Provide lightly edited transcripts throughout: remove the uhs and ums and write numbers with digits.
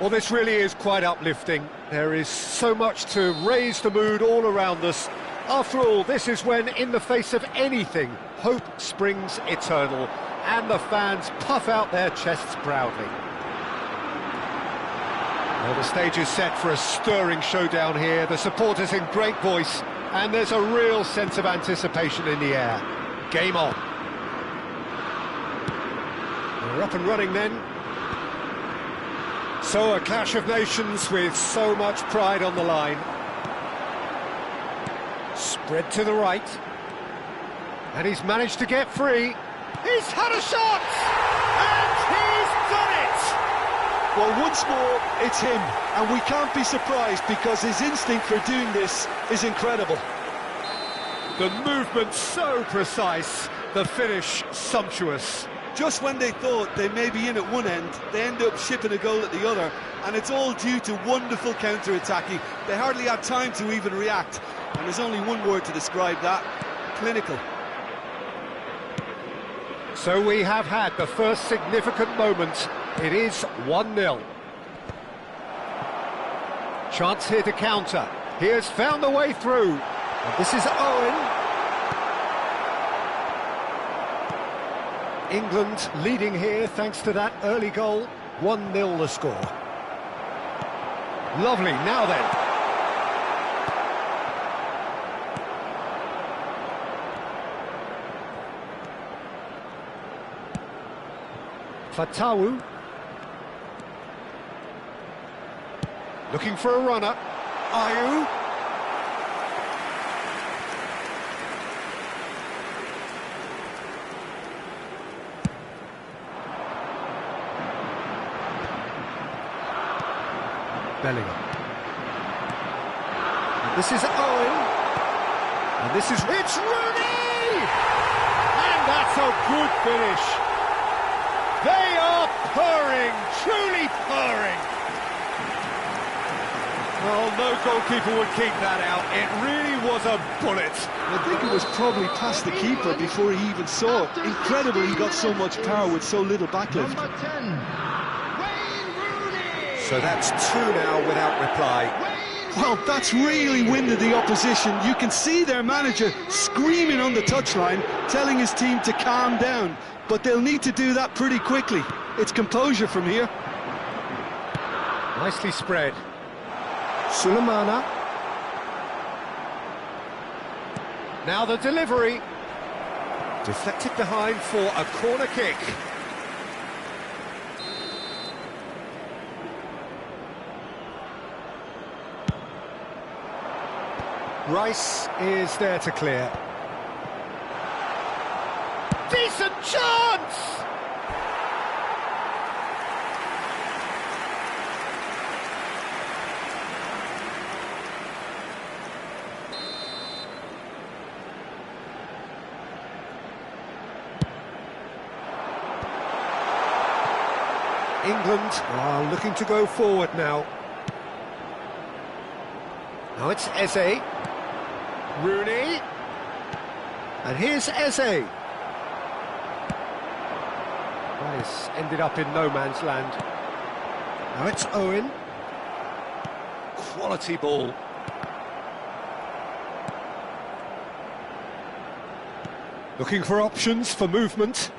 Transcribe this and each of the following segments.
Well, this really is quite uplifting. There is so much to raise the mood all around us. After all, this is when, in the face of anything, hope springs eternal, and the fans puff out their chests proudly. Well, the stage is set for a stirring showdown here. The supporters in great voice, and there's a real sense of anticipation in the air. Game on. We're up and running then. So a clash of nations with so much pride on the line. Spread to the right. And he's managed to get free. He's had a shot! And he's done it! Well, once more, it's him. And we can't be surprised because his instinct for doing this is incredible. The movement so precise, the finish sumptuous. Just when they thought they may be in at one end, they end up shipping a goal at the other, and it's all due to wonderful counter-attacking. They hardly had time to even react, and there's only one word to describe that: clinical. So we have had the first significant moment. It is 1-0. Chance here to counter. He has found the way through. And this is Owen. England leading here thanks to that early goal. 1-0 the score. Lovely, now then. Fatawu. Looking for a runner. Ayew. Bellingham. And this is Owen. And this is... It's Rooney! And that's a good finish. They are purring, truly purring. Well, no goalkeeper would keep that out. It really was a bullet. I think it was probably past the keeper before he even saw it. Incredible he got so much power with so little backlift. Number 10. So that's 2 now without reply. Wayne Well, that's really winded the opposition. You can see their manager screaming on the touchline, telling his team to calm down. But they'll need to do that pretty quickly. It's composure from here. Nicely spread. Sulemana. Now the delivery. Deflected behind for a corner kick. Rice is there to clear. Decent chance! England are looking to go forward now. Now it's Eze. Rooney. And here's Eze. Rice ended up in no man's land. Now it's Owen. Quality ball. Looking for options for movement.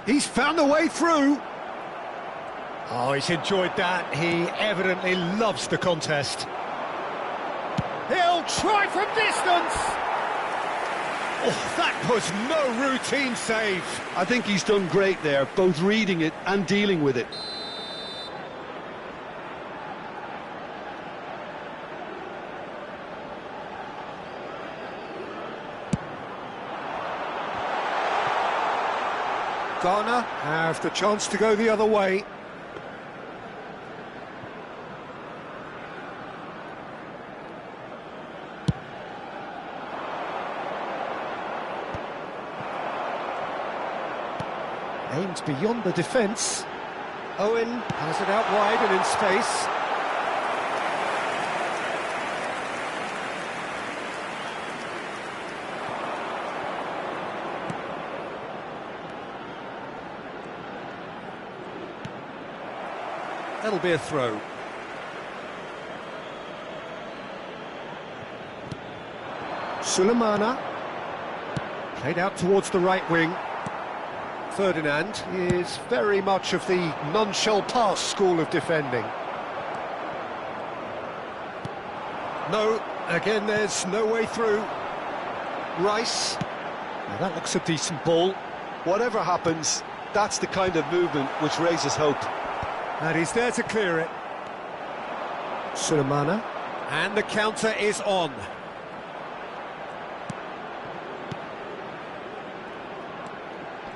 He's found a way through. Oh, he's enjoyed that. He evidently loves the contest. He'll try from distance! Oh, that was no routine save. I think he's done great there, both reading it and dealing with it. Ghana have the chance to go the other way. Aimed beyond the defence. Owen has it out wide and in space. That'll be a throw. Sulemana. Played out towards the right wing. Ferdinand is very much of the non-shall-pass school of defending. No, again there's no way through. Rice. Now that looks a decent ball. Whatever happens, that's the kind of movement which raises hope. And he's there to clear it. Sulemana. And the counter is on.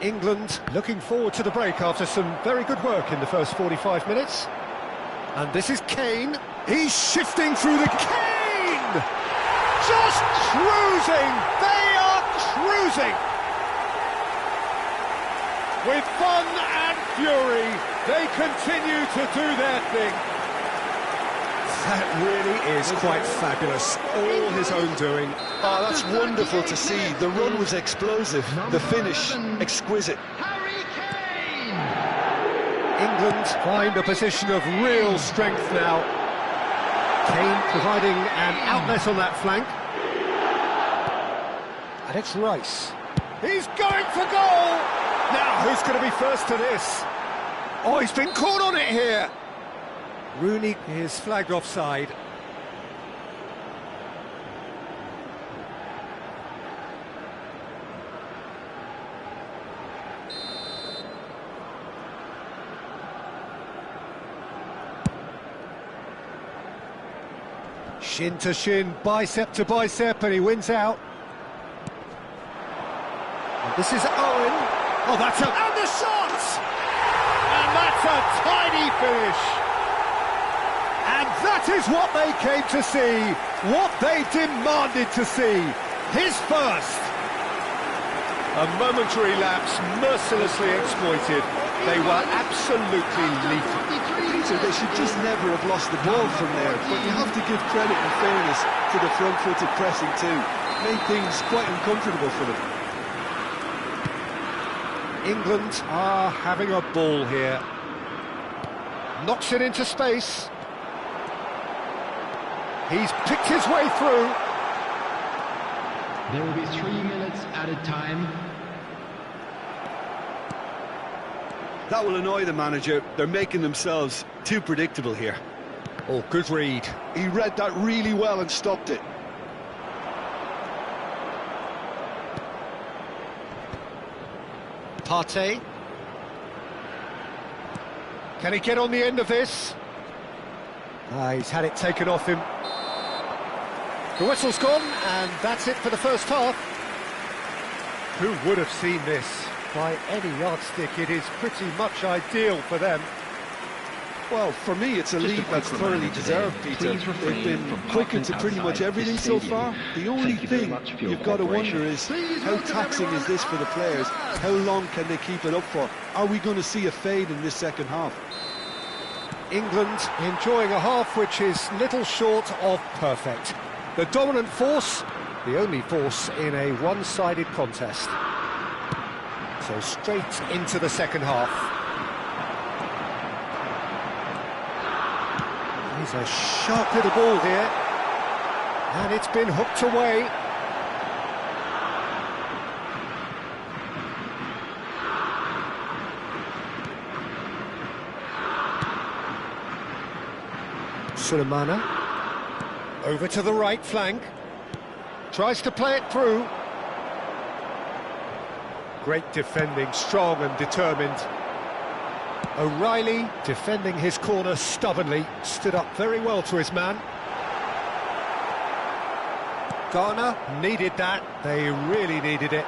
England looking forward to the break after some very good work in the first 45 minutes. And this is Kane. He's shifting through the... Kane! Just cruising! They are cruising! With fun and fury, they continue to do their thing. That really is quite fabulous. All his own doing. Oh, that's wonderful to see. The run was explosive, the finish exquisite. England find a position of real strength now. Kane providing an outlet on that flank. And it's Rice. He's going for goal! Now, who's going to be first to this? Oh, he's been caught on it here. Rooney is flagged offside. Shin to shin, bicep to bicep, and he wins out. And this is Owen. Oh, that's a... And the shot! And that's a tiny finish. And that is what they came to see, what they demanded to see. His first. A momentary lapse, mercilessly exploited. They were absolutely lethal. Peter, they should just never have lost the ball from there, but you have to give credit and fairness to the front-footed pressing too. Made things quite uncomfortable for them. England are having a ball here. Knocks it into space. He's picked his way through. There will be 3 minutes added time. That will annoy the manager. They're making themselves too predictable here. Oh, good read. He read that really well and stopped it. Partey. Can he get on the end of this? He's had it taken off him. The whistle's gone, and that's it for the first half. Who would have seen this? By any yardstick, it is pretty much ideal for them. Well, for me, it's a lead that's thoroughly deserved, Peter. They've been quick into pretty much everything so far. The only thing you've got to wonder is, how taxing is this for the players? How long can they keep it up for? Are we going to see a fade in this second half? England enjoying a half which is little short of perfect. The dominant force, the only force in a one-sided contest. So straight into the second half. He's a sharp little ball here, and it's been hooked away. Sulemana, over to the right flank, tries to play it through. Great defending, strong and determined. O'Reilly defending his corner stubbornly, stood up very well to his man. Ghana needed that, they really needed it.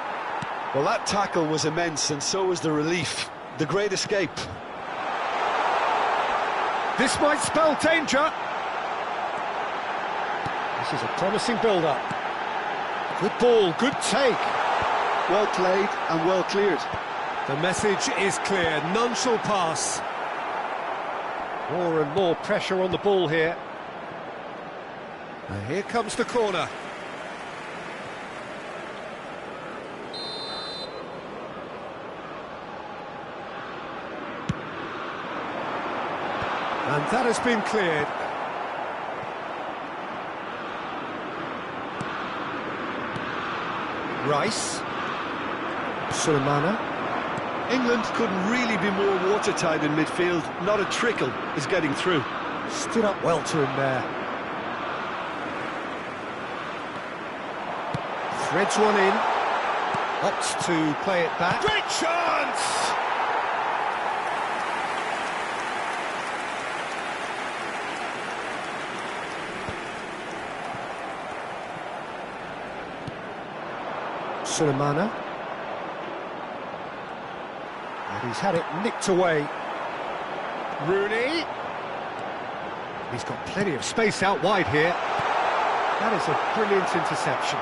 Well, that tackle was immense, and so was the relief. The great escape. This might spell danger. This is a promising build-up. Good ball, good take. Well played and well cleared. The message is clear, none shall pass. More and more pressure on the ball here. And here comes the corner. And that has been cleared. Rice. Sulemana. England couldn't really be more watertight in midfield. Not a trickle is getting through. Stood up well to him there. Threads one in. Opts to play it back. Great chance! Sulemana. And he's had it nicked away. Rooney. He's got plenty of space out wide here. That is a brilliant interception.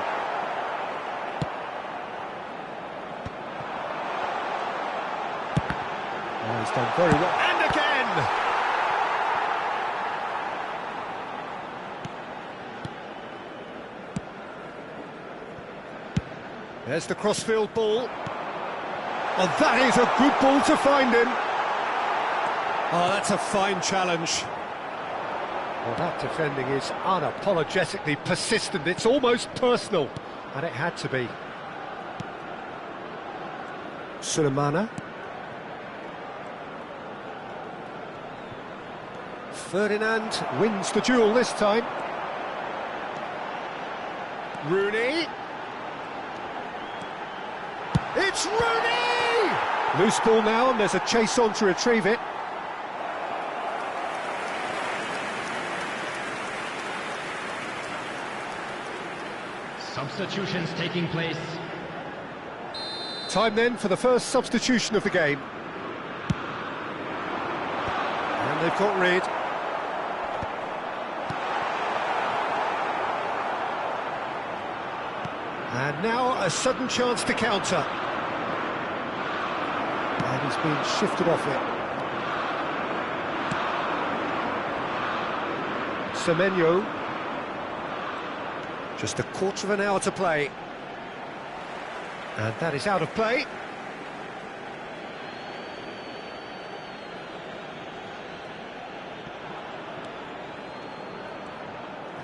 Oh, he's done very well. And again! There's the crossfield ball. Oh, that is a good ball to find him. Oh, that's a fine challenge. Well, that defending is unapologetically persistent. It's almost personal, and it had to be. Sulemana. Ferdinand wins the duel this time. Rooney. It's Rooney! Loose ball now, and there's a chase on to retrieve it. Substitutions taking place. Time then for the first substitution of the game. And they've got rid. And now a sudden chance to counter. And he's been shifted off it. Semenyo. Just a quarter of an hour to play. And that is out of play.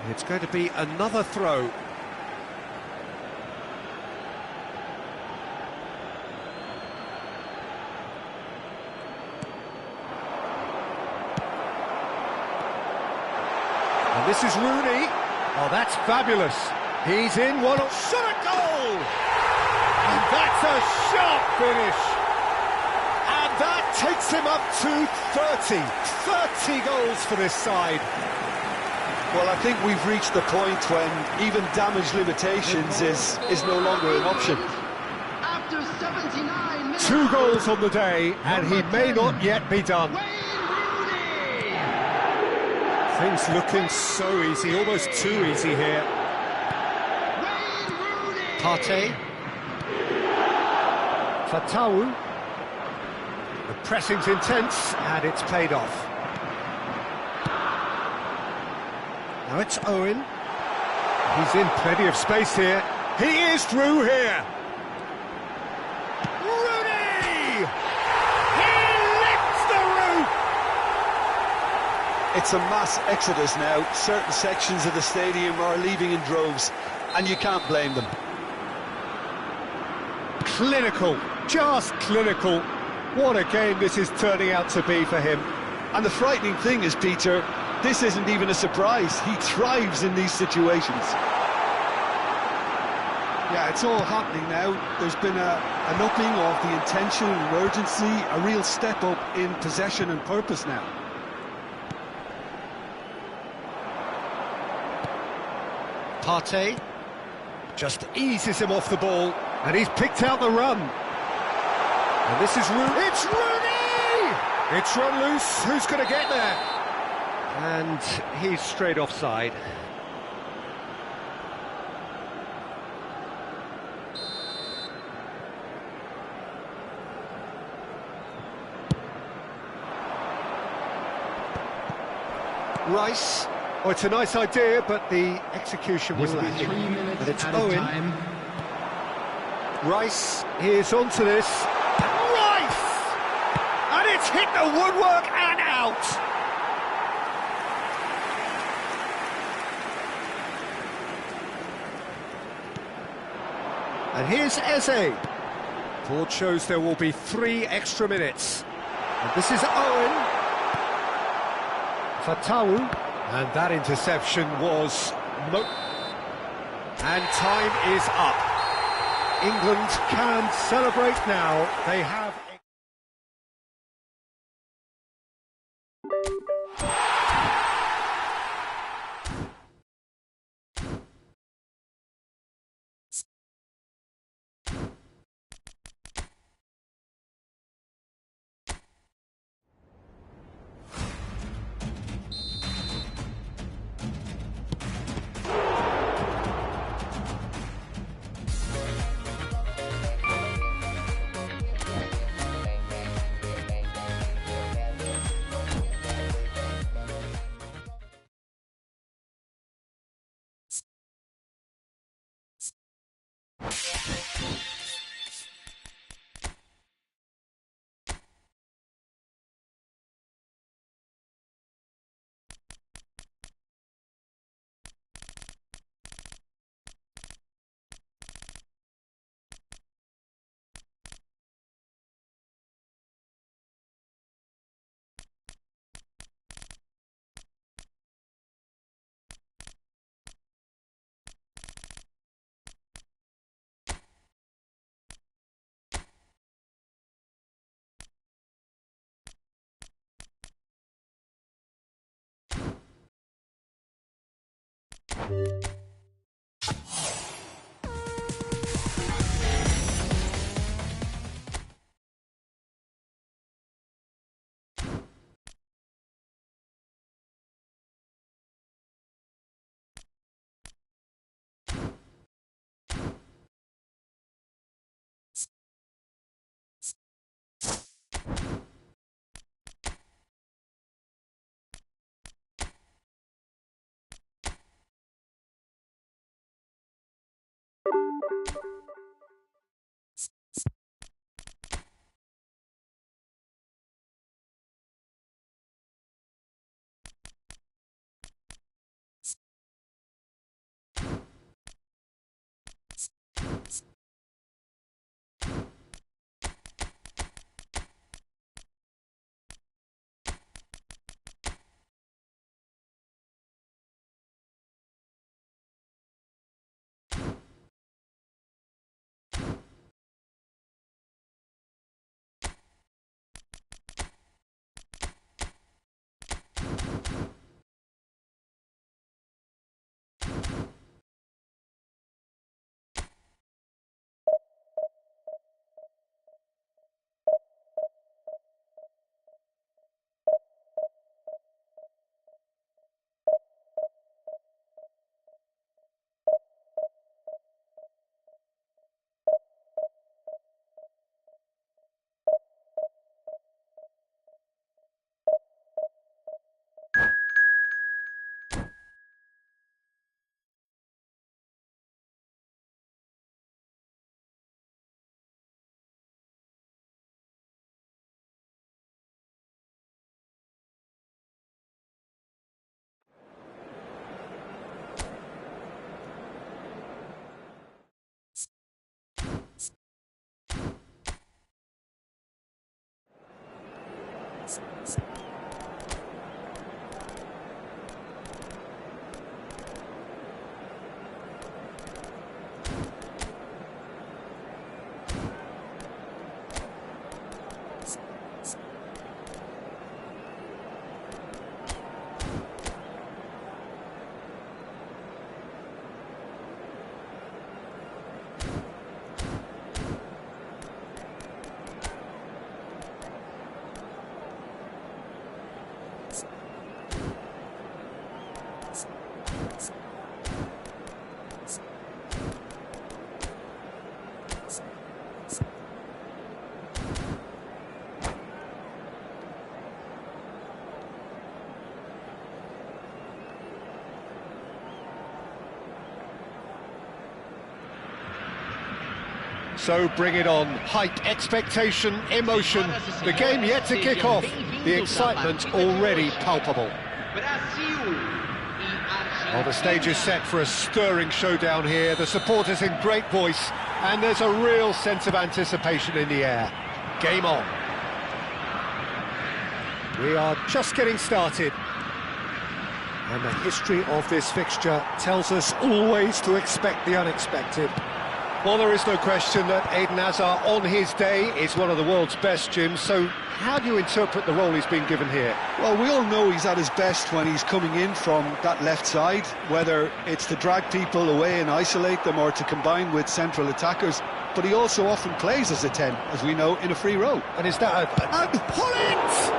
It's going to be another throw. And this is Rooney. Oh, that's fabulous. He's in one. Shot a goal! And that's a sharp finish. And that takes him up to 30. 30 goals for this side. Well, I think we've reached the point when even damage limitations is no longer an option. After 79 minutes. 2 goals on the day, and he may not yet be done. Things looking so easy, almost too easy here. Partey. Fatawu. The pressing's intense, and it's paid off. Now it's Owen. He's in plenty of space here. He is through here. Rooney! He lifts the roof! It's a mass exodus now. Certain sections of the stadium are leaving in droves, and you can't blame them. Clinical, just clinical. What a game this is turning out to be for him. And the frightening thing is, Peter, this isn't even a surprise. He thrives in these situations. Yeah, it's all happening now. There's been an upping of the intention and urgency, a real step up in possession and purpose now. Partey just eases him off the ball, and he's picked out the run. And this is Rooney. It's Rooney! It's run loose. Who's going to get there? And he's straight offside. Rice. Oh, it's a nice idea, but the execution was There were lacking. 3 minutes But it's added Owen. time. Rice, here's onto this. Rice! And it's hit the woodwork and out! And here's Eze. Board shows there will be 3 extra minutes. And this is Owen. Fatawu. And that interception was... And time is up. England can celebrate now. They have... So bring it on. Height, expectation, emotion. The game yet to kick off. The excitement already palpable. Well, the stage is set for a stirring showdown here. The supporters in great voice, and there's a real sense of anticipation in the air. Game on. We are just getting started. And the history of this fixture tells us always to expect the unexpected. Well, there is no question that Eden Hazard, on his day, is one of the world's best, Jim. So how do you interpret the role he's been given here? Well, we all know he's at his best when he's coming in from that left side, whether it's to drag people away and isolate them or to combine with central attackers. But he also often plays as a 10, as we know, in a free role. And is that and pull it!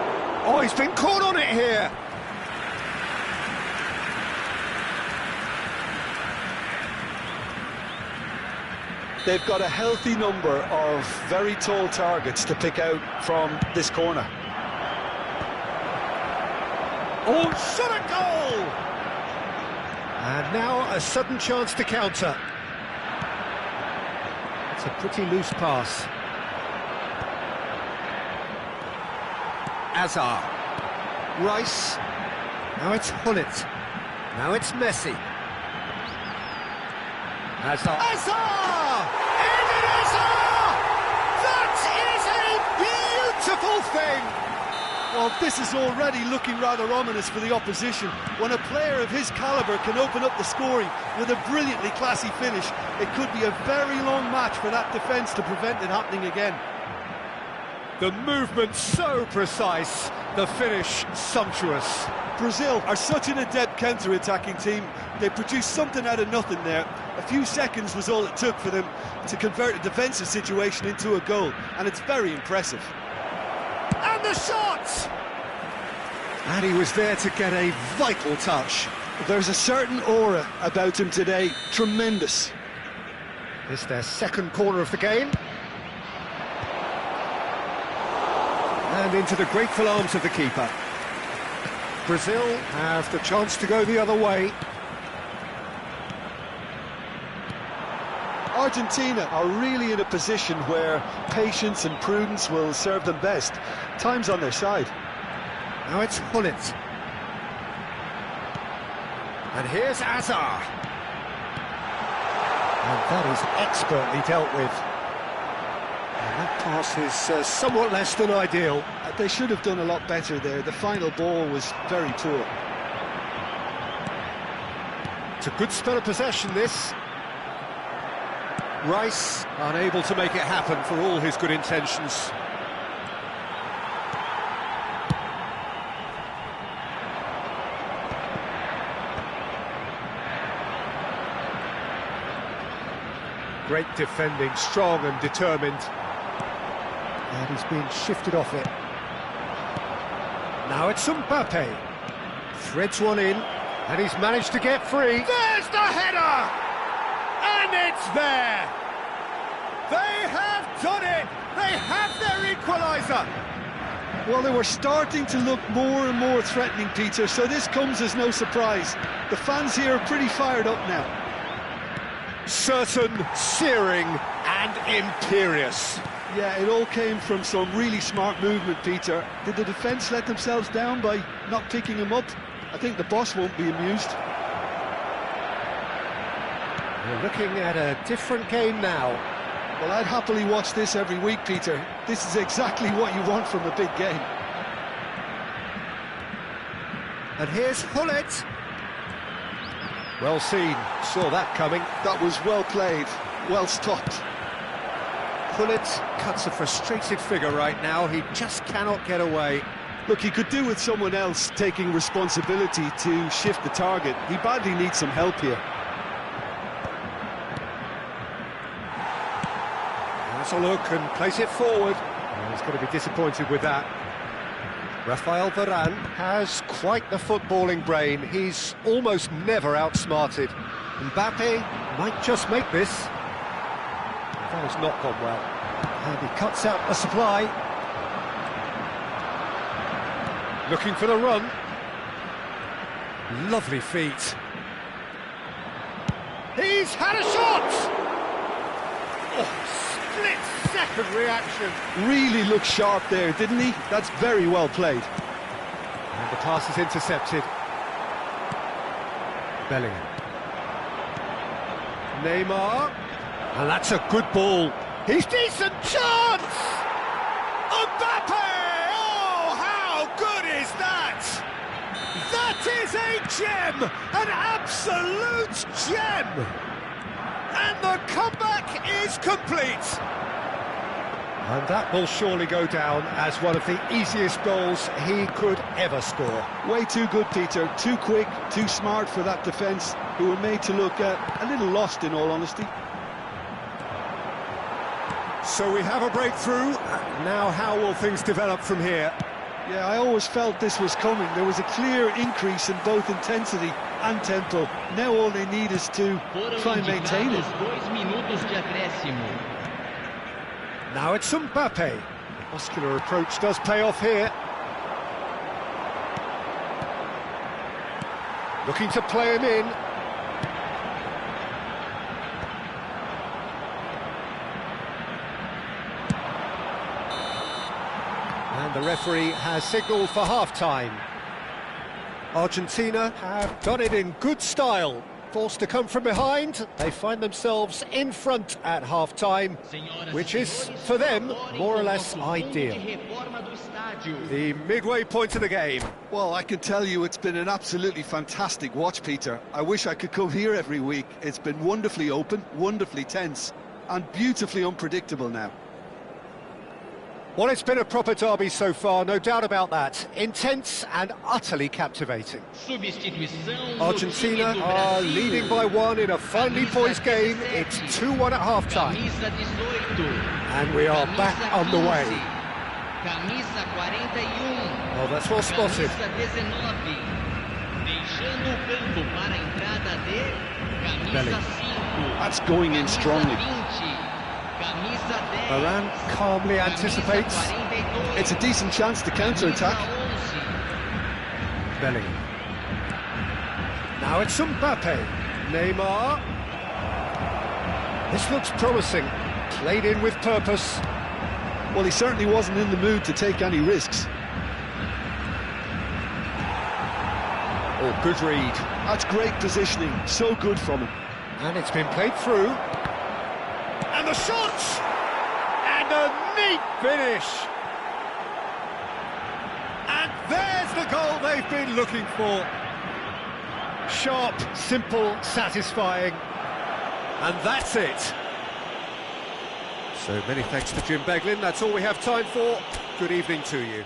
Oh, he's been caught on it here. They've got a healthy number of very tall targets to pick out from this corner. Oh, shot a goal! And now a sudden chance to counter. It's a pretty loose pass. Hazard. Rice. Now it's Hullet. Now it's Messi. Hazard. Hazard! Eden Hazard! That is a beautiful thing! Well, this is already looking rather ominous for the opposition. When a player of his calibre can open up the scoring with a brilliantly classy finish, it could be a very long match for that defence to prevent it happening again. The movement so precise, the finish sumptuous. Brazil are such an adept counter-attacking team. They produced something out of nothing there. A few seconds was all it took for them to convert a defensive situation into a goal, and it's very impressive. And the shot! And he was there to get a vital touch. There's a certain aura about him today, tremendous. It's their second corner of the game. And into the grateful arms of the keeper. Brazil have the chance to go the other way. Argentina are really in a position where patience and prudence will serve them best. Time's on their side. Now it's Hullet. And here's Hazard. And that is expertly dealt with. And that pass is somewhat less than ideal. They should have done a lot better there. The final ball was very poor. It's a good spell of possession, this. Rice unable to make it happen for all his good intentions. Great defending, strong and determined. And he's being shifted off it. Now it's Mbappe. Threads one in, and he's managed to get free. There's the header! And it's there! They have done it! They have their equaliser! Well, they were starting to look more and more threatening, Peter, so this comes as no surprise. The fans here are pretty fired up now. Certain, searing and imperious. Yeah, it all came from some really smart movement, Peter. Did the defence let themselves down by not picking him up? I think the boss won't be amused. We're looking at a different game now. Well, I'd happily watch this every week, Peter. This is exactly what you want from a big game. And here's Hullet. Well seen, saw that coming. That was well played, well stopped. Hullet cuts a frustrated figure right now, he just cannot get away. Look, he could do with someone else taking responsibility to shift the target. He badly needs some help here. Has a look and plays it forward. Oh, he's going to be disappointed with that. Rafael Varane has quite the footballing brain. He's almost never outsmarted. Mbappe might just make this. That has not gone well. And he cuts out the supply. Looking for the run. Lovely feet. He's had a shot! Oh, split-second reaction. Really looked sharp there, didn't he? That's very well played. And the pass is intercepted. Bellingham. Neymar. And that's a good ball. He's decent. Chance! Mbappe! Oh, how good is that? That is a gem! An absolute gem! And the comeback is complete. And that will surely go down as one of the easiest goals he could ever score. Way too good, Peter. Too quick, too smart for that defence, who were made to look a little lost, in all honesty. So we have a breakthrough. Now how will things develop from here? Yeah, I always felt this was coming. There was a clear increase in both intensity and tempo. Now all they need is to try and maintain it. Now it's Mbappe. The muscular approach does pay off here. Looking to play him in. And the referee has signalled for half-time. Argentina have done it in good style. Forced to come from behind, they find themselves in front at half-time, which is, for them, more or less ideal. The midway point of the game. Well, I can tell you it's been an absolutely fantastic watch, Peter. I wish I could come here every week. It's been wonderfully open, wonderfully tense, and beautifully unpredictable now. Well, it's been a proper derby so far, no doubt about that. Intense and utterly captivating. Argentina are leading by one in a finely poised game. It's 2-1 at half-time. And we are back underway. Oh, that's well spotted. Bellingham. That's going in strongly. Varane calmly anticipates. It's a decent chance to counter-attack. Bellingham. Now it's Mbappe. Neymar. This looks promising. Played in with purpose. Well, he certainly wasn't in the mood to take any risks. Oh, good read. That's great positioning. So good from him. And it's been played through. And the shot! And a neat finish! And there's the goal they've been looking for. Sharp, simple, satisfying. And that's it. So many thanks to Jim Beglin. That's all we have time for. Good evening to you.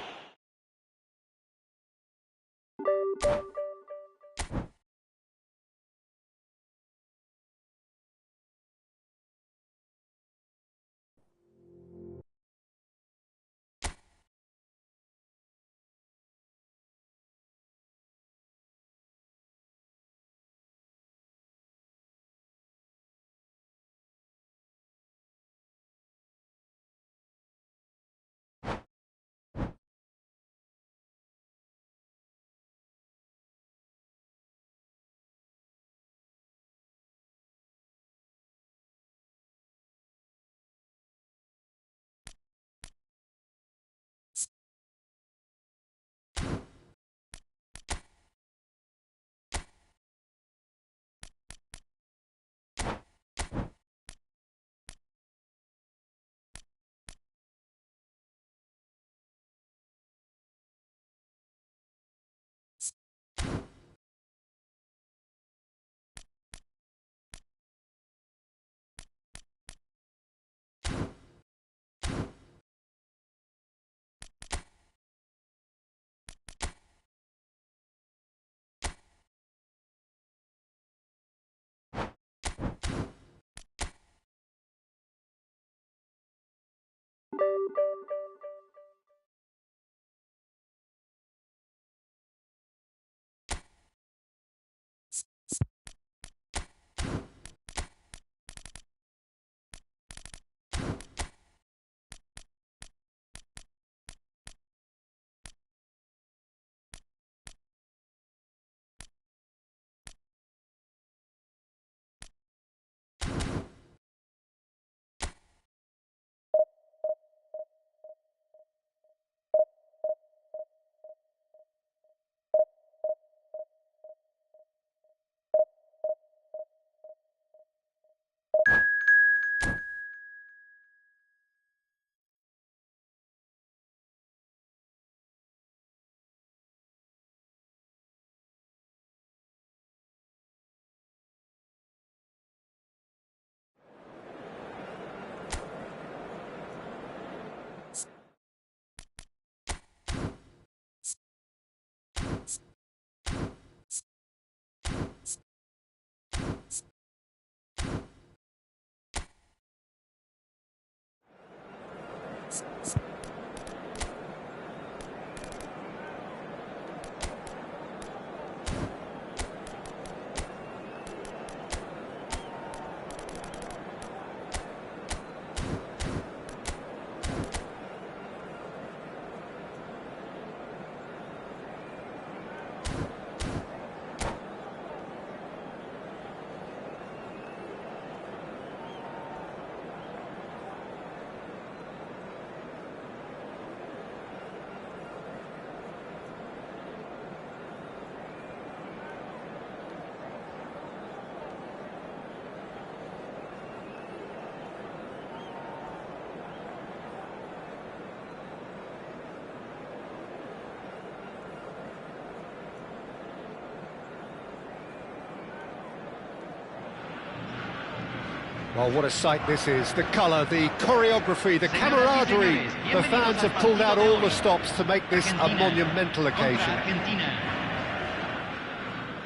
Well, what a sight this is. The colour, the choreography, the camaraderie. The fans have pulled out all the stops to make this a monumental occasion.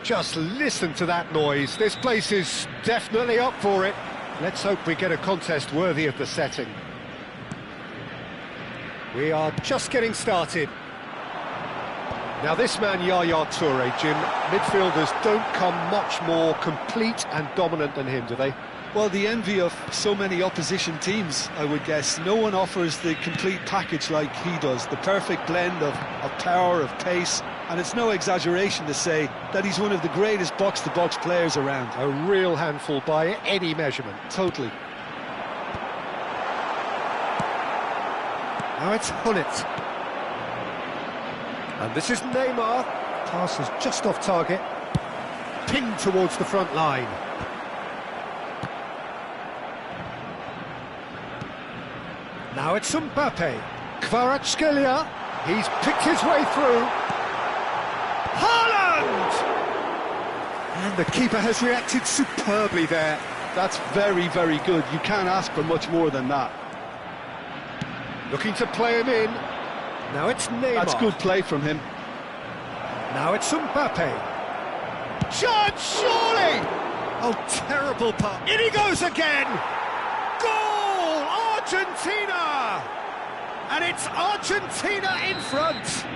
Just listen to that noise. This place is definitely up for it. Let's hope we get a contest worthy of the setting. We are just getting started. Now this man, Yaya Toure, Jim, midfielders don't come much more complete and dominant than him, do they? Well, the envy of so many opposition teams, I would guess. No one offers the complete package like he does, the perfect blend of power, of pace, and it's no exaggeration to say that he's one of the greatest box-to-box players around. A real handful by any measurement. Totally. Now it's Hullet. And this is Neymar. Pass is just off target. Pinged towards the front line. Now it's Mbappe. Kvaratskhelia. He's picked his way through. Haaland! And the keeper has reacted superbly there. That's very, very good. You can't ask for much more than that. Looking to play him in. Now it's Neymar. That's good play from him. Now it's Mbappe. Chance, surely! Oh, terrible pass. In he goes again! Goal! Argentina! And it's Argentina in front.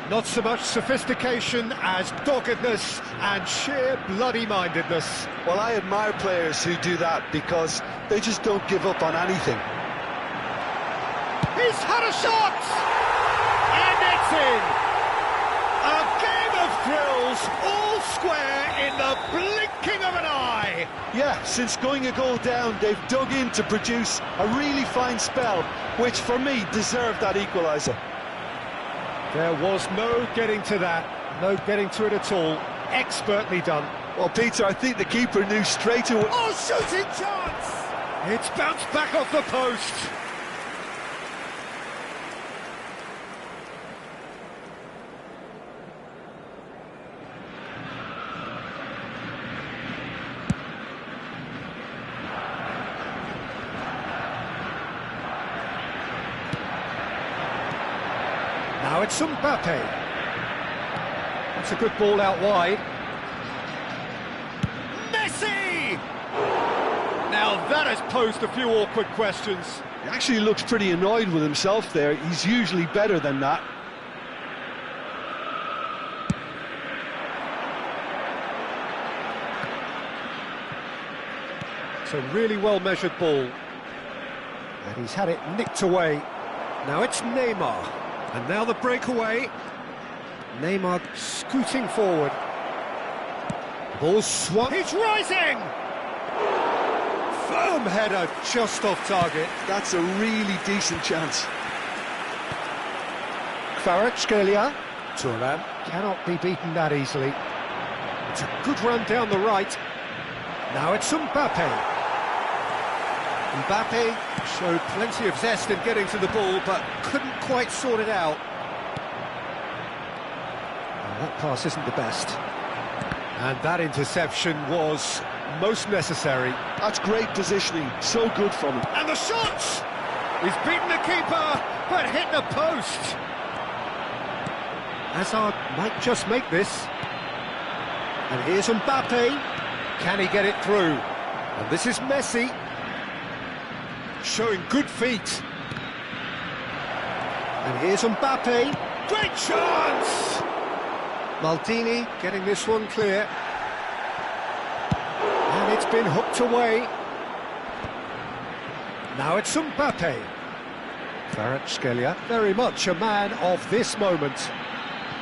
Not so much sophistication as doggedness and sheer bloody-mindedness. Well, I admire players who do that because they just don't give up on anything. He's had a shot! And it's in! A game of thrills, all square in the blinking of an eye! Yeah, since going a goal down, they've dug in to produce a really fine spell, which for me deserved that equaliser. There was no getting to that, no getting to it at all. Expertly done. Well, Peter, I think the keeper knew straight away. Oh, shooting chance! It's bounced back off the post. Now it's Mbappe. That's a good ball out wide. Messi! Now that has posed a few awkward questions. He actually looks pretty annoyed with himself there. He's usually better than that. It's a really well-measured ball. And he's had it nicked away. Now it's Neymar. And now the breakaway. Neymar scooting forward. Ball swung. He's rising! Firm header just off target. That's a really decent chance. Kvaratskhelia. Thuram cannot be beaten that easily. It's a good run down the right. Now it's Mbappe. Mbappe showed plenty of zest in getting to the ball, but couldn't quite sort it out. And that pass isn't the best. And that interception was most necessary. That's great positioning, so good from him. And the shot! He's beaten the keeper, but hit the post. Hazard might just make this. And here's Mbappe. Can he get it through? And this is Messi. Showing good feet. And here's Mbappe. Great chance! Maldini getting this one clear. And it's been hooked away. Now it's Mbappe. Kvaratskhelia, very much a man of this moment.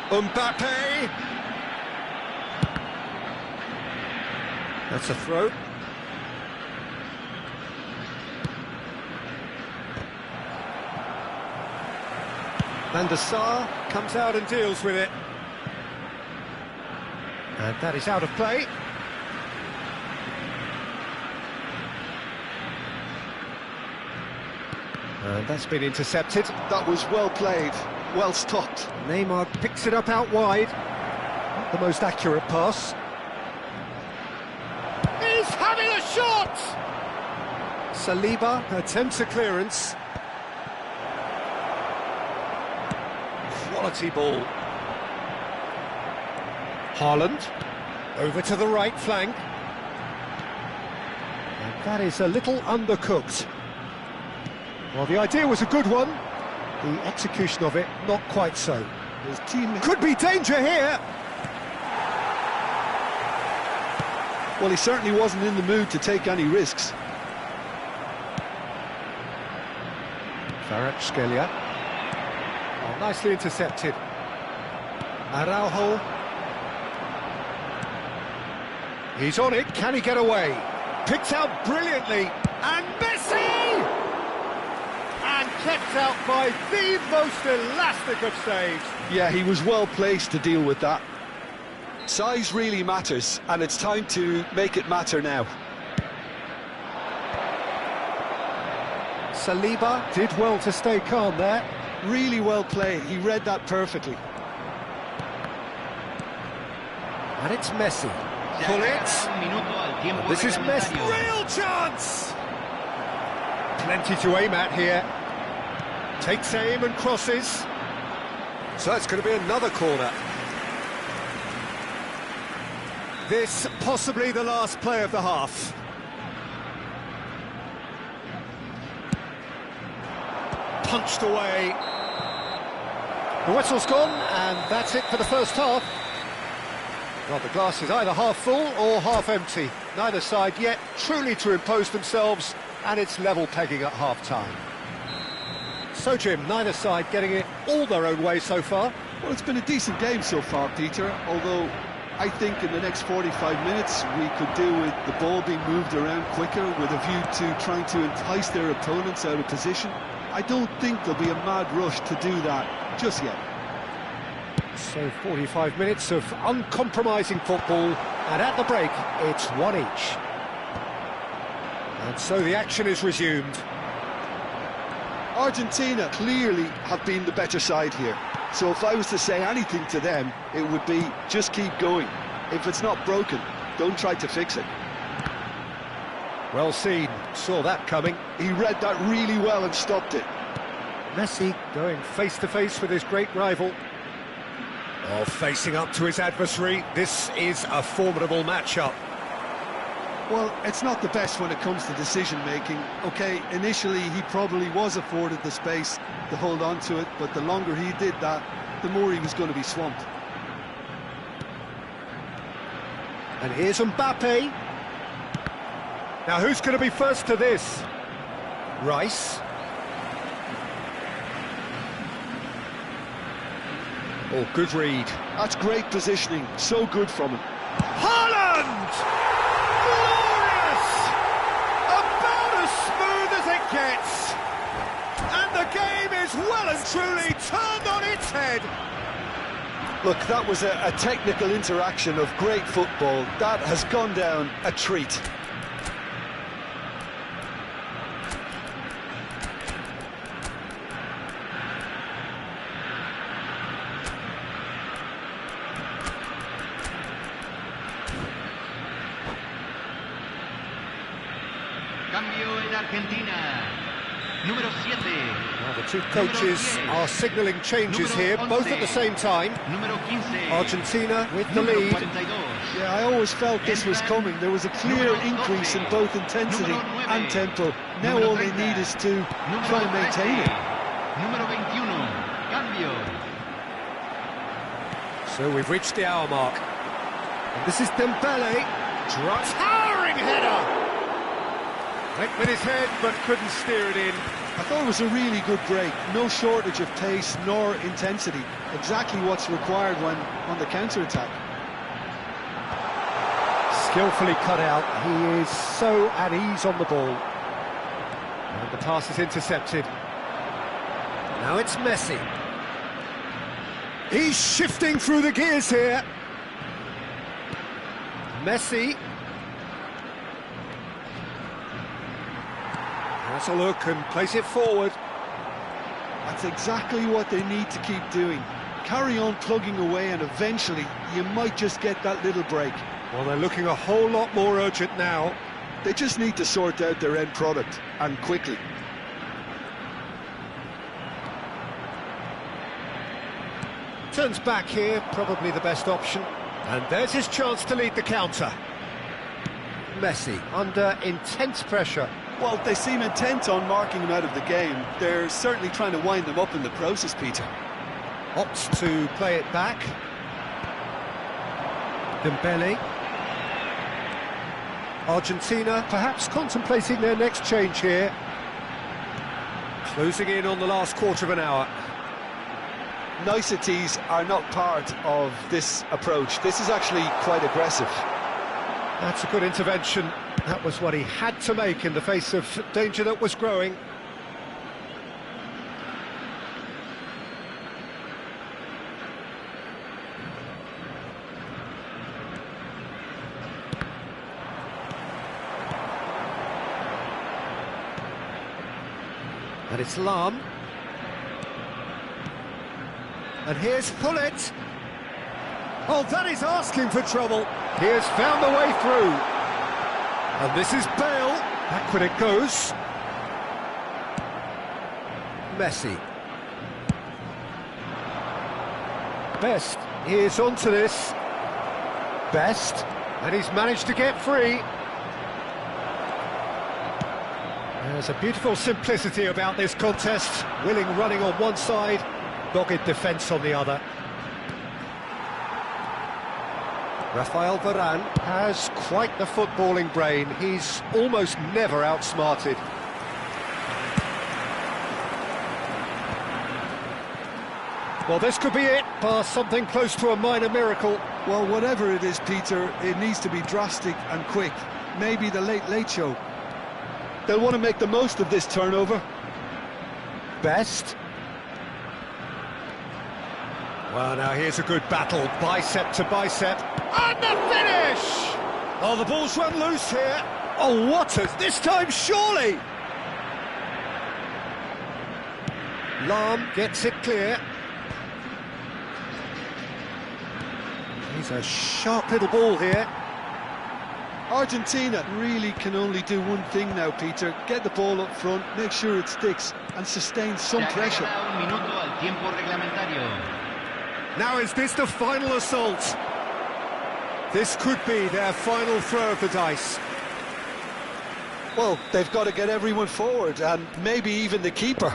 Mbappe! That's a throw. Van der Sar comes out and deals with it. And that is out of play. And that's been intercepted. That was well played, well stopped. Neymar picks it up out wide. Not the most accurate pass. He's having a shot! Saliba attempts a clearance. Quality ball. Haaland over to the right flank. And that is a little undercooked. Well, the idea was a good one. The execution of it, not quite so. His team could be danger here. Well, he certainly wasn't in the mood to take any risks. Kvaratskhelia. Oh, nicely intercepted. Araujo. He's on it, can he get away? Picked out brilliantly, and Messi! And kept out by the most elastic of saves. Yeah, he was well placed to deal with that. Size really matters, and it's time to make it matter now. Saliba did well to stay calm there. Really well played, he read that perfectly. And it's Messi. Pull it. And this is Messi. Real chance! Plenty to aim at here. Takes aim and crosses. So it's going to be another corner. This possibly the last play of the half. Punched away. The whistle's gone, and that's it for the first half. Well, the glass is either half full or half empty. Neither side yet truly to impose themselves, and it's level pegging at half-time. So, Jim, neither side getting it all their own way so far. Well, it's been a decent game so far, Peter, although I think in the next 45 minutes we could do with the ball being moved around quicker with a view to trying to entice their opponents out of position. I don't think there'll be a mad rush to do that just yet. So 45 minutes of uncompromising football, and at the break it's one each. And so the action is resumed. Argentina clearly have been the better side here. So if I was to say anything to them, it would be just keep going. If it's not broken, don't try to fix it. Well seen, saw that coming. He read that really well and stopped it. Messi going face-to-face with his great rival. Oh, facing up to his adversary, this is a formidable matchup. Well, it's not the best when it comes to decision-making. OK, initially he probably was afforded the space to hold on to it, but the longer he did that, the more he was going to be swamped. And here's Mbappe. Now who's going to be first to this? Rice. Oh, good read. That's great positioning, so good from him. Haaland! Glorious! About as smooth as it gets. And the game is well and truly turned on its head. Look, that was a technical interaction of great football. That has gone down a treat. Cambio en Argentina. Número 7. Now the two coaches are signalling changes here, both at the same time. Número 15. Argentina with the lead. 42. Yeah, I always felt this was coming. There was a clear increase in both intensity and tempo. Now all they need is to try and maintain it. Número 21. Cambio. So we've reached the hour mark. And this is Dembele. Towering header! Went with his head, but couldn't steer it in. I thought it was a really good break. No shortage of pace nor intensity. Exactly what's required when on the counter-attack. Skillfully cut out. He is so at ease on the ball. And the pass is intercepted. Now it's Messi. He's shifting through the gears here. Messi. Has a look and plays it forward. That's exactly what they need to keep doing. Carry on plugging away and eventually you might just get that little break. Well, they're looking a whole lot more urgent now. They just need to sort out their end product, and quickly. Turns back here, probably the best option. And there's his chance to lead the counter. Messi under intense pressure. Well, they seem intent on marking him out of the game. They're certainly trying to wind them up in the process, Peter. Opts to play it back. Dembele. Argentina perhaps contemplating their next change here. Closing in on the last quarter of an hour. Niceties are not part of this approach. This is actually quite aggressive. That's a good intervention. That was what he had to make in the face of danger that was growing. And it's Lam. And here's Pullet. Oh, that is asking for trouble. He has found the way through. And this is Bale. Backward it goes. Messi. Best is onto this. Best. And he's managed to get free. There's a beautiful simplicity about this contest. Willing running on one side, dogged defence on the other. Rafael Varane has quite the footballing brain. He's almost never outsmarted. Well, this could be it, bar something close to a minor miracle. Well, whatever it is, Peter, it needs to be drastic and quick. Maybe the late show. They'll want to make the most of this turnover. Best. Well, now here's a good battle, bicep to bicep. And the finish! Oh, the ball's run loose here. Oh, what is this time, surely? Lam gets it clear. He's a sharp little ball here. Argentina really can only do one thing now, Peter. Get the ball up front, make sure it sticks, and sustain some pressure. Now is this the final assault? This could be their final throw of the dice. Well, they've got to get everyone forward, and maybe even the keeper.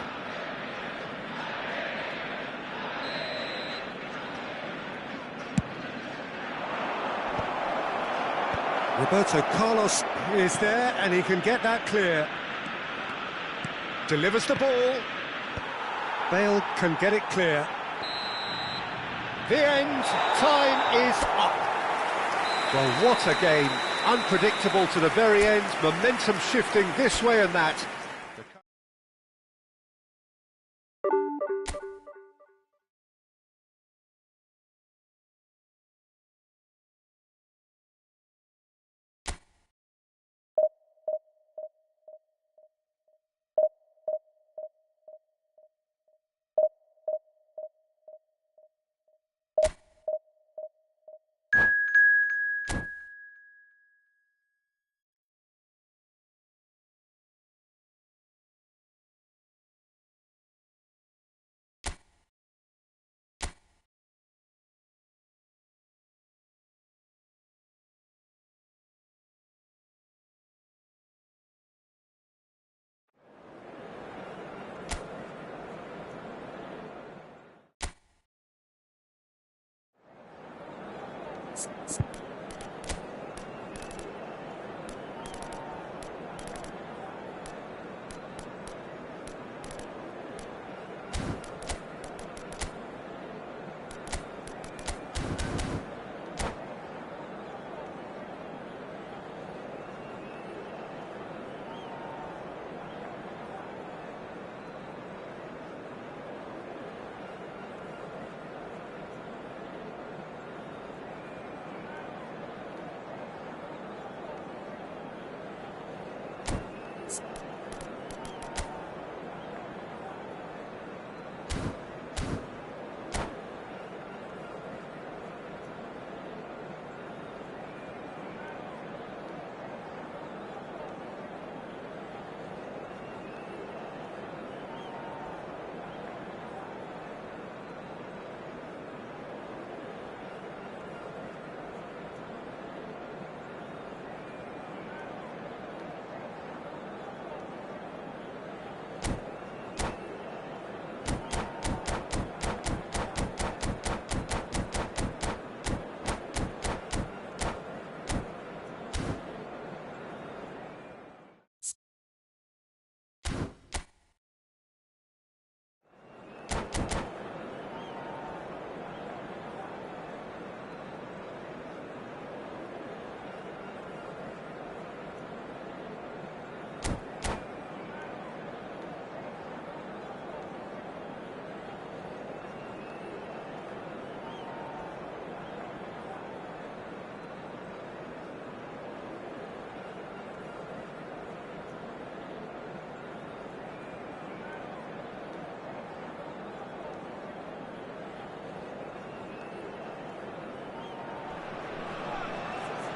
Roberto Carlos is there, and he can get that clear. Delivers the ball. Bale can get it clear. The end time is up. Well, what a game. Unpredictable to the very end, momentum shifting this way and that.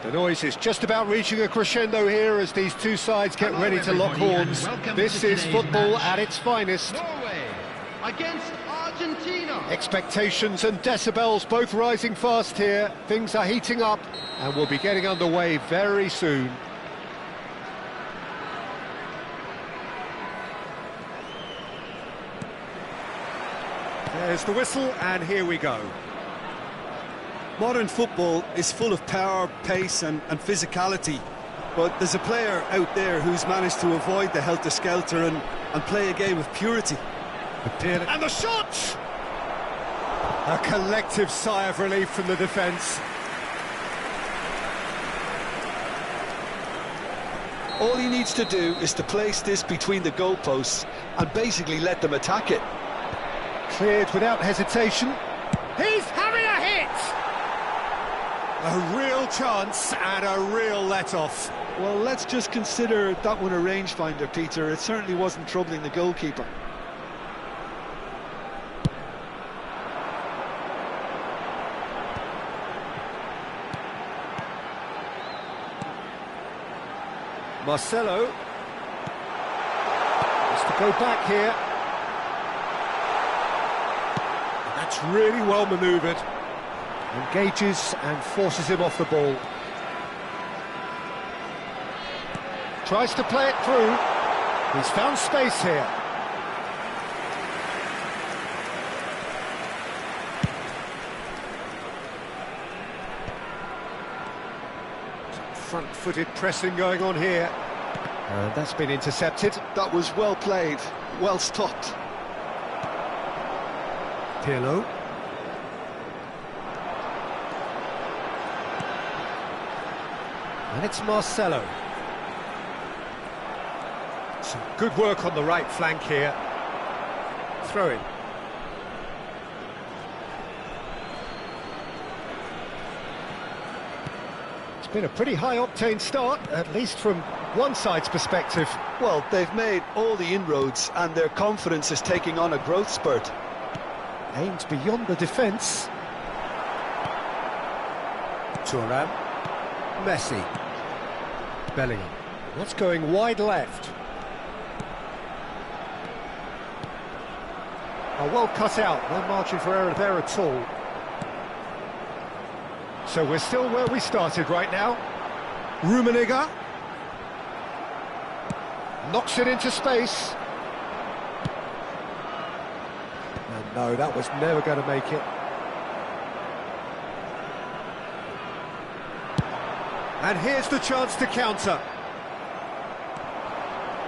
The noise is just about reaching a crescendo here as these two sides get ready to lock horns. This is football at its finest. Norway against Argentina. Expectations and decibels both rising fast here. Things are heating up and we'll be getting underway very soon. There's the whistle and here we go. Modern football is full of power, pace and physicality, but there's a player out there who's managed to avoid the helter-skelter and play a game of purity. And the shot! A collective sigh of relief from the defence. All he needs to do is to place this between the goalposts and basically let them attack it. Cleared without hesitation. He's having a hit! A real chance and a real let-off. Well, let's just consider that one a rangefinder, Peter. It certainly wasn't troubling the goalkeeper. Marcelo has to go back here. And that's really well manoeuvred. Engages and forces him off the ball. Tries to play it through. He's found space here. Front-footed pressing going on here. And that's been intercepted. That was well played, well stopped. Pirlo. And it's Marcelo. Some good work on the right flank here. Throw in. It's been a pretty high-octane start, at least from one side's perspective. Well, they've made all the inroads and their confidence is taking on a growth spurt. Aims beyond the defence. Thuram. Messi. Bellingham. That's going wide left. Oh, well cut out, no margin for error there at all. So we're still where we started right now. Rummenigge. Knocks it into space. And no, that was never going to make it. And here's the chance to counter.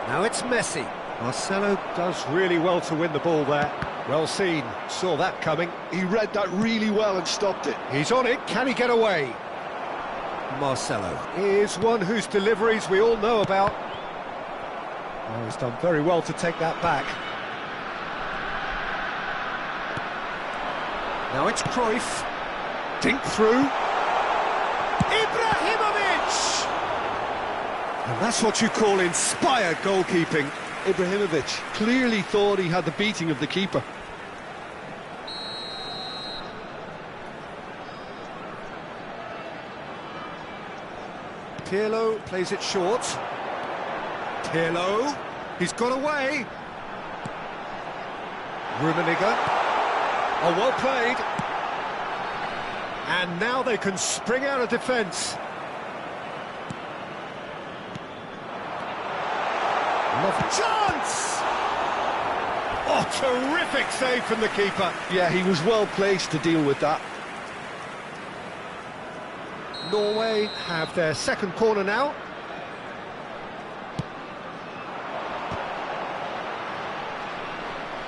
Now it's Messi. Marcelo does really well to win the ball there. Well seen, saw that coming. He read that really well and stopped it. He's on it, can he get away? Marcelo is one whose deliveries we all know about. Oh, he's done very well to take that back. Now it's Cruyff. Dink through. Ibrahimovic! And that's what you call inspired goalkeeping. Ibrahimovic clearly thought he had the beating of the keeper. Pirlo plays it short. Pirlo, he's got away. Rummenigge. Oh, well played. And now they can spring out of defence. Lovely chance! Oh, terrific save from the keeper. Yeah, he was well placed to deal with that. Norway have their second corner now.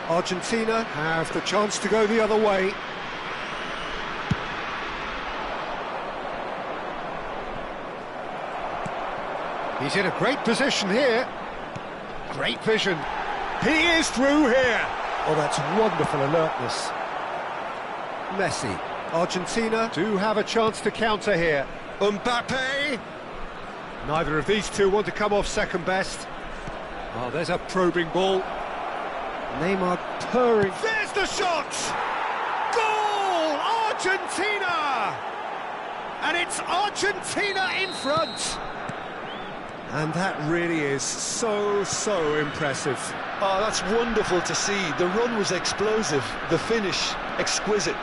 Argentina have the chance to go the other way. He's in a great position here. Great vision. He is through here. Oh, that's wonderful alertness. Messi. Argentina do have a chance to counter here. Mbappe. Neither of these two want to come off second best. Oh, there's a probing ball. Neymar purring. There's the shot! Goal! Argentina! And it's Argentina in front! And that really is so impressive. Oh, that's wonderful to see. The run was explosive, the finish exquisite.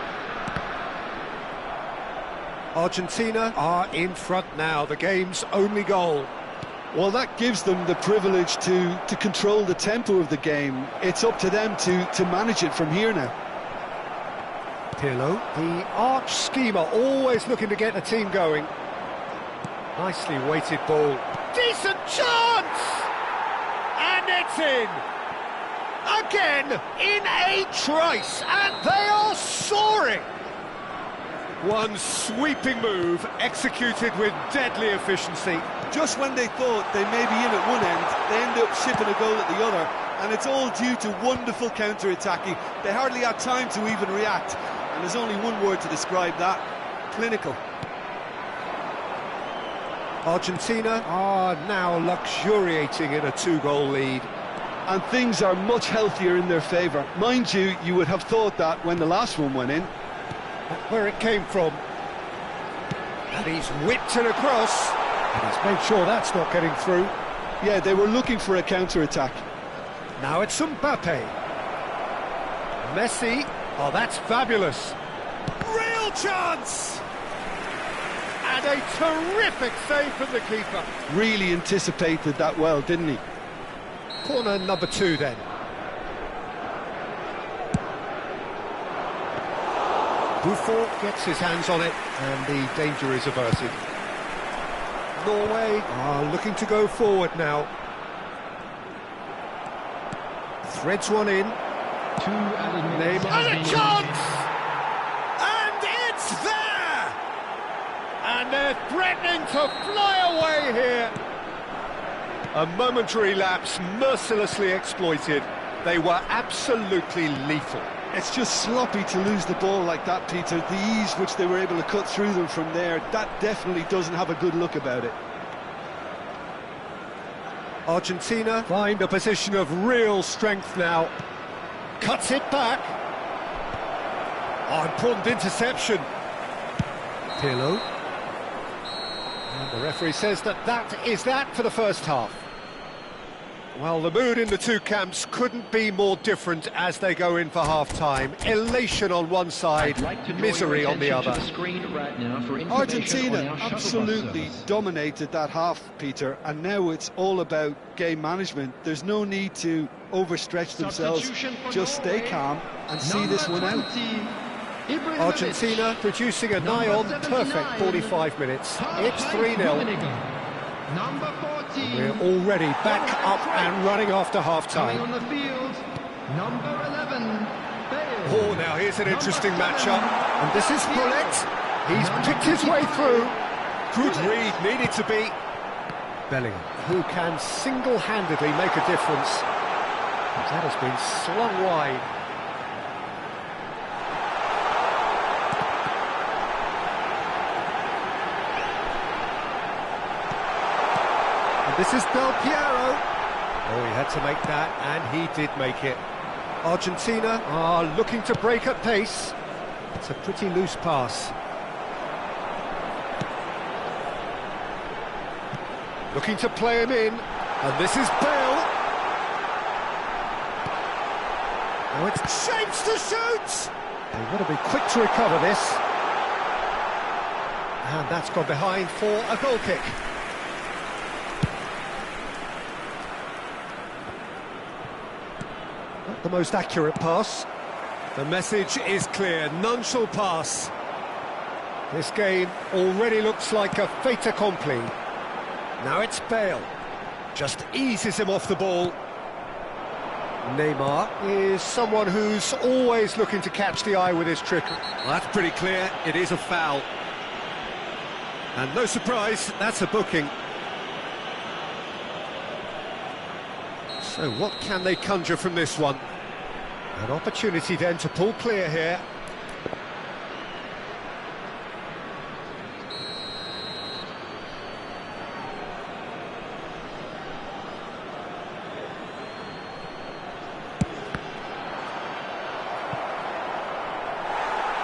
Argentina are in front now, the game's only goal. Well, that gives them the privilege to control the tempo of the game. It's up to them to manage it from here now. Pirlo, the arch schemer, always looking to get the team going. Nicely weighted ball. Decent chance! And it's in! Again, in a trice, and they are soaring! One sweeping move, executed with deadly efficiency. Just when they thought they may be in at one end, they end up shipping a goal at the other, and it's all due to wonderful counter-attacking. They hardly had time to even react, and there's only one word to describe that: clinical. Argentina are now luxuriating in a two-goal lead. And things are much healthier in their favour. Mind you, you would have thought that when the last one went in. Where it came from. And he's whipped it across. And he's made sure that's not getting through. Yeah, they were looking for a counter-attack. Now it's Mbappe. Messi. Oh, that's fabulous. Real chance! And a terrific save from the keeper. Really anticipated that well, didn't he? Corner number 2 then. Buffon gets his hands on it, and the danger is averted. Norway are looking to go forward now. Threads one in. And a chance! And it's there! And they're threatening to fly away here. A momentary lapse mercilessly exploited. They were absolutely lethal. It's just sloppy to lose the ball like that, Peter. The ease which they were able to cut through them from there, that definitely doesn't have a good look about it. Argentina find a position of real strength now. Cuts it back. Oh, important interception. Pirlo. And the referee says that is that for the first half. Well, the mood in the two camps couldn't be more different as they go in for half-time. Elation on one side, misery on the other. Argentina absolutely dominated that half, Peter, and now it's all about game management. There's no need to overstretch themselves. Just stay calm and see this one out. Argentina producing a nigh-on perfect 45 minutes. It's 3-0. Number 14. We're already back up and running after half-time. On the field, number 11. Bale. Oh, now here's an interesting matchup. And this is Bullet. He's picked his way through. Good read, needed to be. Bellingham, who can single-handedly make a difference. That has been slung wide. This is Del Piero. Oh, he had to make that, and he did make it. Argentina are looking to break at pace. It's a pretty loose pass. Looking to play him in, and this is Bale. Oh, it's shapes to shoot! They've got to be quick to recover this. And that's gone behind for a goal kick. Not the most accurate pass. The message is clear, none shall pass. This game already looks like a fait accompli. Now it's Bale. Just eases him off the ball. Neymar is someone who's always looking to catch the eye with his trick. Well, that's pretty clear, it is a foul. And no surprise, that's a booking. So what can they conjure from this one? An opportunity then to pull clear here.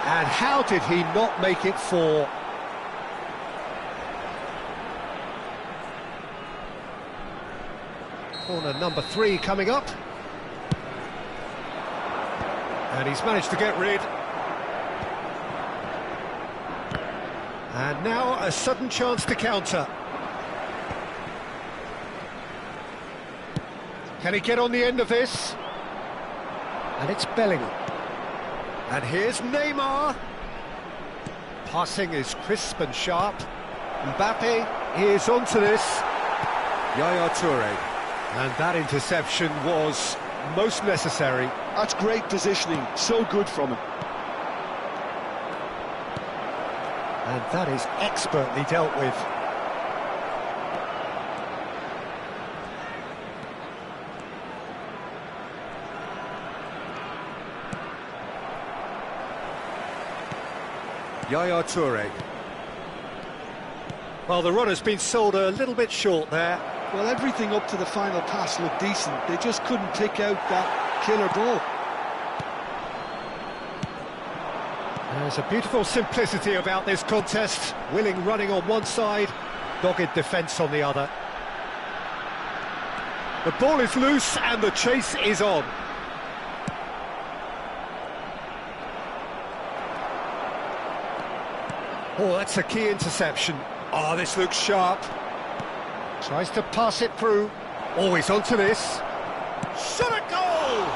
And how did he not make it 4? Corner number 3 coming up. And he's managed to get rid. And now a sudden chance to counter. Can he get on the end of this? And it's Bellingham. And here's Neymar. Passing is crisp and sharp. Mbappe is onto this. Yaya Toure. And that interception was most necessary. That's great positioning, so good from him. And that is expertly dealt with. Yaya Toure. Well, the run has been sold a little bit short there. Well, everything up to the final pass looked decent. They just couldn't pick out that killer ball. There's a beautiful simplicity about this contest. Willing running on one side, dogged defence on the other. The ball is loose and the chase is on. Oh, that's a key interception. Oh, this looks sharp. Tries to pass it through. Always onto this. Shot a goal!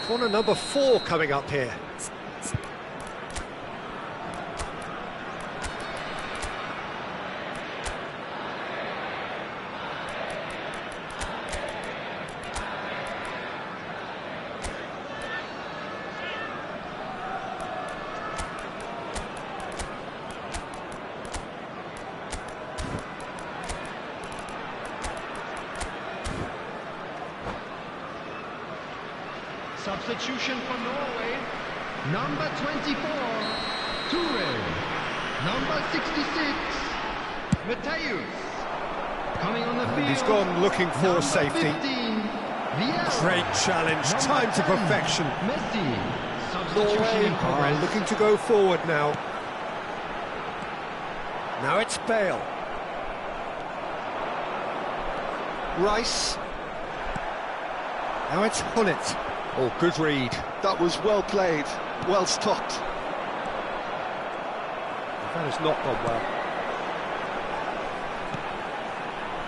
Corner number 4 coming up here. Substitution for Norway. Number 24, Toure. Number 66, Mateus. Coming on the field. He's gone looking for number safety. 15, Vieira. Great challenge, Number time to 10, perfection. Messi. Substitution Norway in are progress. looking to go forward now. Now it's Bale. Rice. Now it's Hullet. Oh, good read. That was well played, well stopped. That has not gone well.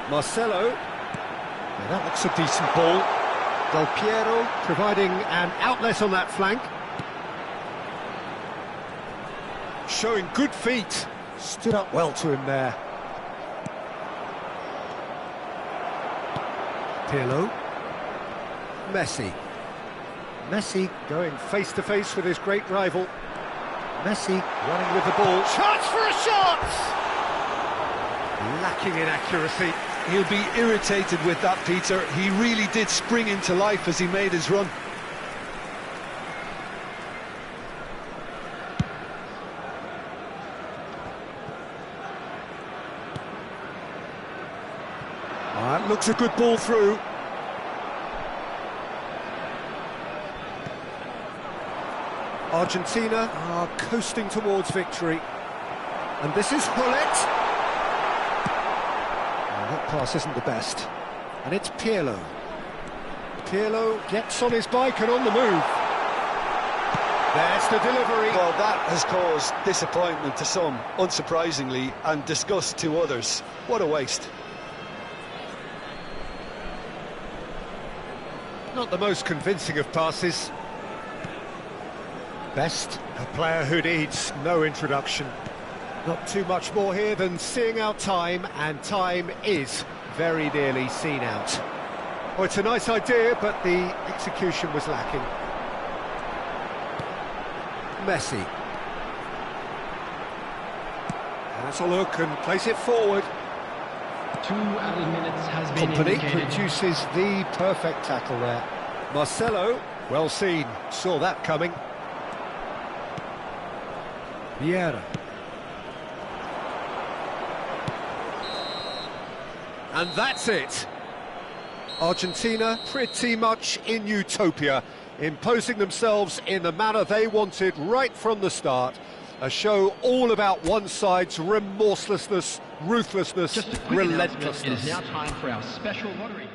Marcelo. Now that looks a decent ball. Del Piero providing an outlet on that flank. Showing good feet. Stood up well to him there. Pirlo. Messi. Messi going face-to-face with his great rival. Messi running with the ball. Chance for a shot! Lacking in accuracy. He'll be irritated with that, Peter. He really did spring into life as he made his run. That looks a good ball through. Argentina are coasting towards victory. And this is Hullet. Oh, that pass isn't the best. And it's Pirlo. Pirlo gets on his bike and on the move. There's the delivery. Well, that has caused disappointment to some, unsurprisingly, and disgust to others. What a waste. Not the most convincing of passes. Best, a player who needs no introduction. Not too much more here than seeing out time, and time is very nearly seen out. Well, it's a nice idea, but the execution was lacking. Messi. Has a look and plays it forward. 2 added minutes has been Company indicated. produces the perfect tackle there. Marcelo, well seen, saw that coming. Vieira. And that's it. Argentina pretty much in utopia, imposing themselves in the manner they wanted right from the start. A show all about one side's remorselessness, ruthlessness, Just a quick announcement, it relentlessness. is now time for our special lottery.